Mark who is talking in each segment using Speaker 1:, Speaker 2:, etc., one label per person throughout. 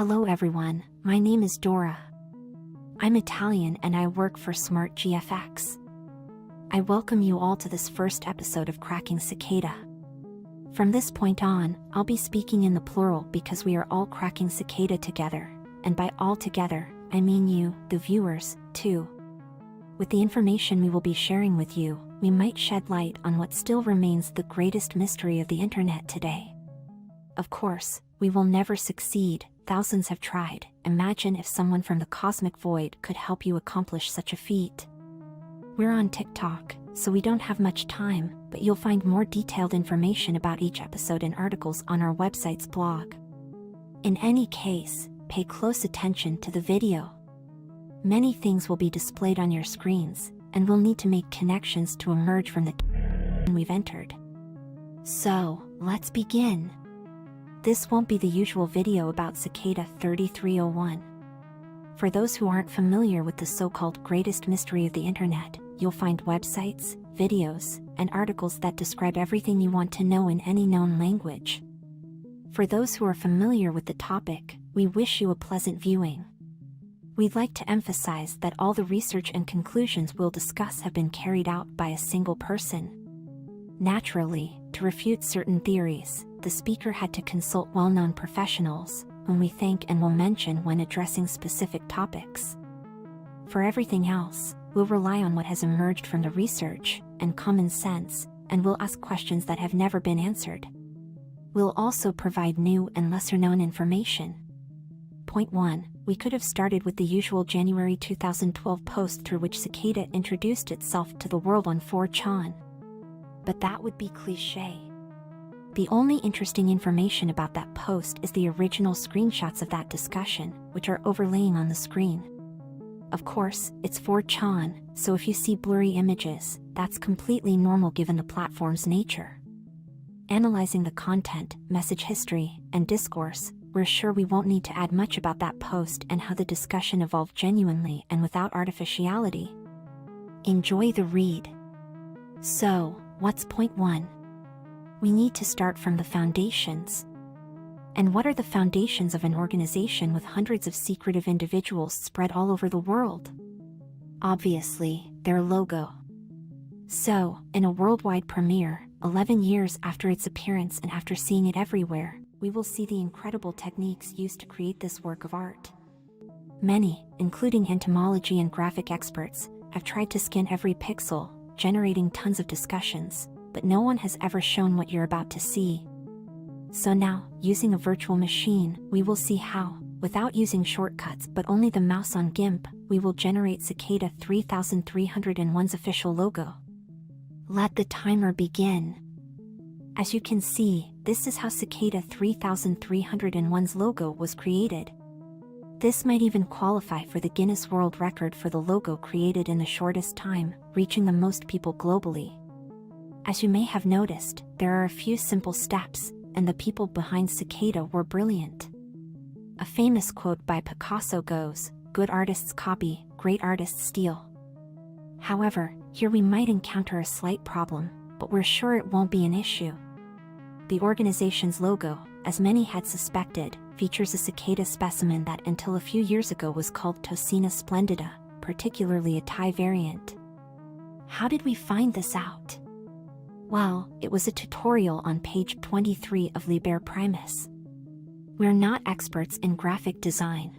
Speaker 1: Hello everyone, my name is Dora. I'm Italian and I work for Smart GFX. I welcome you all to this first episode of Cracking Cicada. From this point on, I'll be speaking in the plural because we are all cracking cicada together, and by all together, I mean you, the viewers, too. With the information we will be sharing with you, we might shed light on what still remains the greatest mystery of the internet today. Of course, we will never succeed. Thousands have tried. Imagine if someone from the cosmic void could help you accomplish such a feat. We're on TikTok, so we don't have much time, but you'll find more detailed information about each episode and articles on our website's blog. In any case, pay close attention to the video. Many things will be displayed on your screens, and we'll need to make connections to emerge from the we've entered. So, let's begin. This won't be the usual video about Cicada 3301. For those who aren't familiar with the so-called greatest mystery of the internet, you'll find websites, videos, and articles that describe everything you want to know in any known language. For those who are familiar with the topic, we wish you a pleasant viewing. We'd like to emphasize that all the research and conclusions we'll discuss have been carried out by a single person. Naturally, to refute certain theories, the speaker had to consult well-known professionals, whom we thank and will mention when addressing specific topics. For everything else, we'll rely on what has emerged from the research and common sense, and we'll ask questions that have never been answered. We'll also provide new and lesser-known information. Point 1. We could have started with the usual January 2012 post through which Cicada introduced itself to the world on 4chan. But that would be cliché. The only interesting information about that post is the original screenshots of that discussion, which are overlaying on the screen. Of course, it's 4chan, so if you see blurry images, that's completely normal given the platform's nature. Analyzing the content, message history, and discourse, we're sure we won't need to add much about that post and how the discussion evolved genuinely and without artificiality. Enjoy the read. So, what's point 1? We need to start from the foundations. And what are the foundations of an organization with hundreds of secretive individuals spread all over the world? Obviously, their logo. So, in a worldwide premiere, 11 years after its appearance and after seeing it everywhere, we will see the incredible techniques used to create this work of art. Many, including entomology and graphic experts, have tried to scan every pixel, generating tons of discussions, but no one has ever shown what you're about to see. So now, using a virtual machine, we will see how, without using shortcuts but only the mouse on GIMP, we will generate Cicada 3301's official logo. Let the timer begin. As you can see, this is how Cicada 3301's logo was created. This might even qualify for the Guinness World Record for the logo created in the shortest time, reaching the most people globally. As you may have noticed, there are a few simple steps, and the people behind Cicada were brilliant. A famous quote by Picasso goes, "Good artists copy, great artists steal." However, here we might encounter a slight problem, but we're sure it won't be an issue. The organization's logo, as many had suspected, features a cicada specimen that until a few years ago was called Tocina splendida, particularly a Thai variant. How did we find this out? Well, it was a tutorial on page 23 of Liber Primus. We're not experts in graphic design.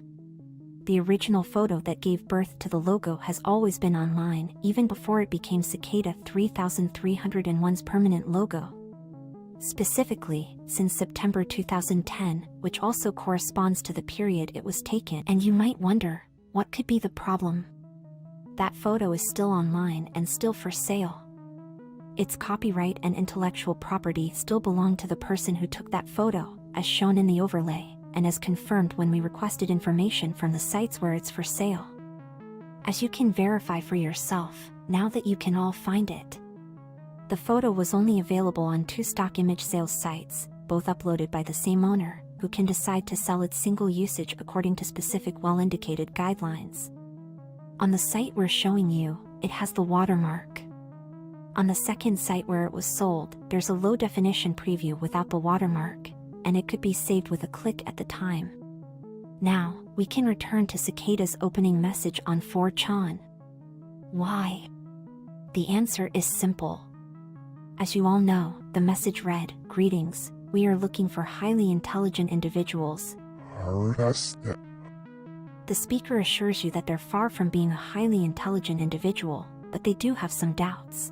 Speaker 1: The original photo that gave birth to the logo has always been online, even before it became Cicada 3301's permanent logo. Specifically, since September 2010, which also corresponds to the period it was taken. And you might wonder, what could be the problem? That photo is still online and still for sale. Its copyright and intellectual property still belong to the person who took that photo, as shown in the overlay, and as confirmed when we requested information from the sites where it's for sale. As you can verify for yourself, now that you can all find it. The photo was only available on 2 stock image sales sites, both uploaded by the same owner, who can decide to sell its single usage according to specific well-indicated guidelines. On the site we're showing you, it has the watermark. On the second site where it was sold, there's a low-definition preview without the watermark, and it could be saved with a click at the time. Now, we can return to Cicada's opening message on 4chan. Why? The answer is simple. As you all know, the message read, "Greetings, we are looking for highly intelligent individuals." The speaker assures you that they're far from being a highly intelligent individual, but they do have some doubts.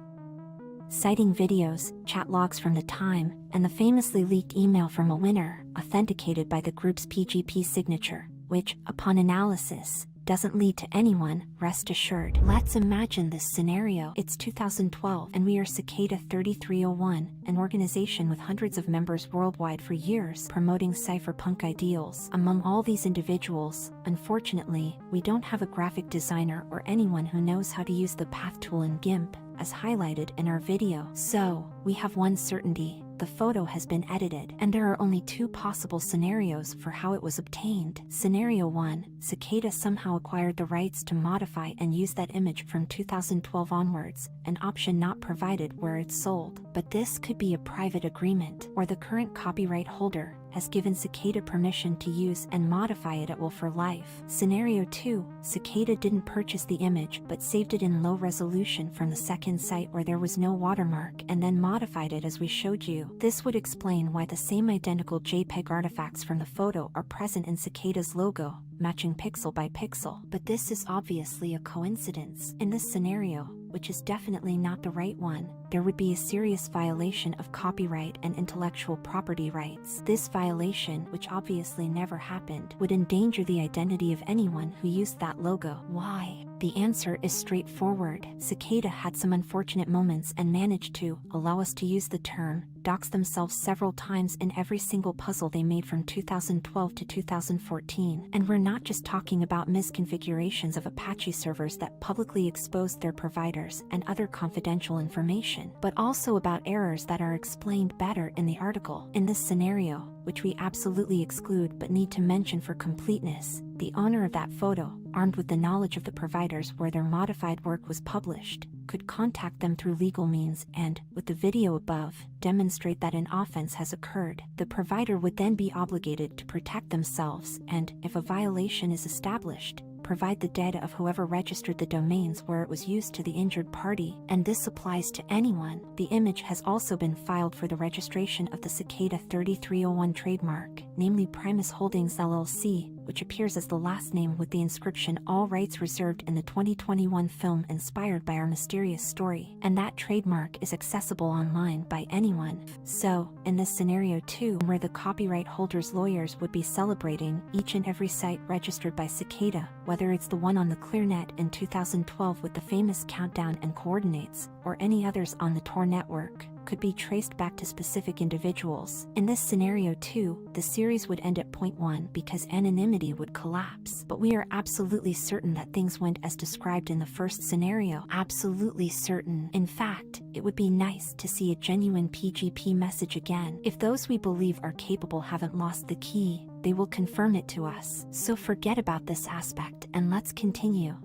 Speaker 1: Citing videos, chat logs from the time, and the famously leaked email from a winner, authenticated by the group's PGP signature, which, upon analysis, doesn't lead to anyone, rest assured. Let's imagine this scenario. It's 2012 and we are Cicada 3301, an organization with hundreds of members worldwide for years promoting cypherpunk ideals. Among all these individuals, unfortunately, we don't have a graphic designer or anyone who knows how to use the path tool in GIMP, as highlighted in our video. So, we have one certainty. The photo has been edited, and there are only two possible scenarios for how it was obtained. Scenario 1, Cicada somehow acquired the rights to modify and use that image from 2012 onwards, an option not provided where it's sold. But this could be a private agreement, or the current copyright holder has given Cicada permission to use and modify it at will for life. Scenario 2, Cicada didn't purchase the image but saved it in low resolution from the second site where there was no watermark and then modified it as we showed you. This would explain why the same identical JPEG artifacts from the photo are present in Cicada's logo, matching pixel by pixel. But this is obviously a coincidence. In this scenario, which is definitely not the right one, there would be a serious violation of copyright and intellectual property rights. This violation, which obviously never happened, would endanger the identity of anyone who used that logo. Why? The answer is straightforward. Cicada had some unfortunate moments and managed to allow us to use the term dox themselves several times in every single puzzle they made from 2012 to 2014. And we're not just talking about misconfigurations of Apache servers that publicly exposed their providers and other confidential information, but also about errors that are explained better in the article. In this scenario, which we absolutely exclude but need to mention for completeness, the owner of that photo, armed with the knowledge of the providers where their modified work was published, could contact them through legal means and, with the video above, demonstrate that an offense has occurred. The provider would then be obligated to protect themselves and, if a violation is established, provide the data of whoever registered the domains where it was used to the injured party, and this applies to anyone. The image has also been filed for the registration of the Cicada 3301 trademark, namely Primus Holdings LLC, which appears as the last name with the inscription "All rights reserved" in the 2021 film inspired by our mysterious story, and that trademark is accessible online by anyone. So, in this scenario too, where the copyright holder's lawyers would be celebrating each and every site registered by Cicada, whether it's the one on the ClearNet in 2012 with the famous countdown and coordinates, or any others on the Tor network, could be traced back to specific individuals. In this scenario too, the series would end at point 1 because anonymity would collapse. But we are absolutely certain that things went as described in the first scenario. Absolutely certain. In fact, it would be nice to see a genuine PGP message again. If those we believe are capable haven't lost the key, they will confirm it to us. So forget about this aspect and let's continue.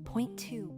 Speaker 1: Point 2.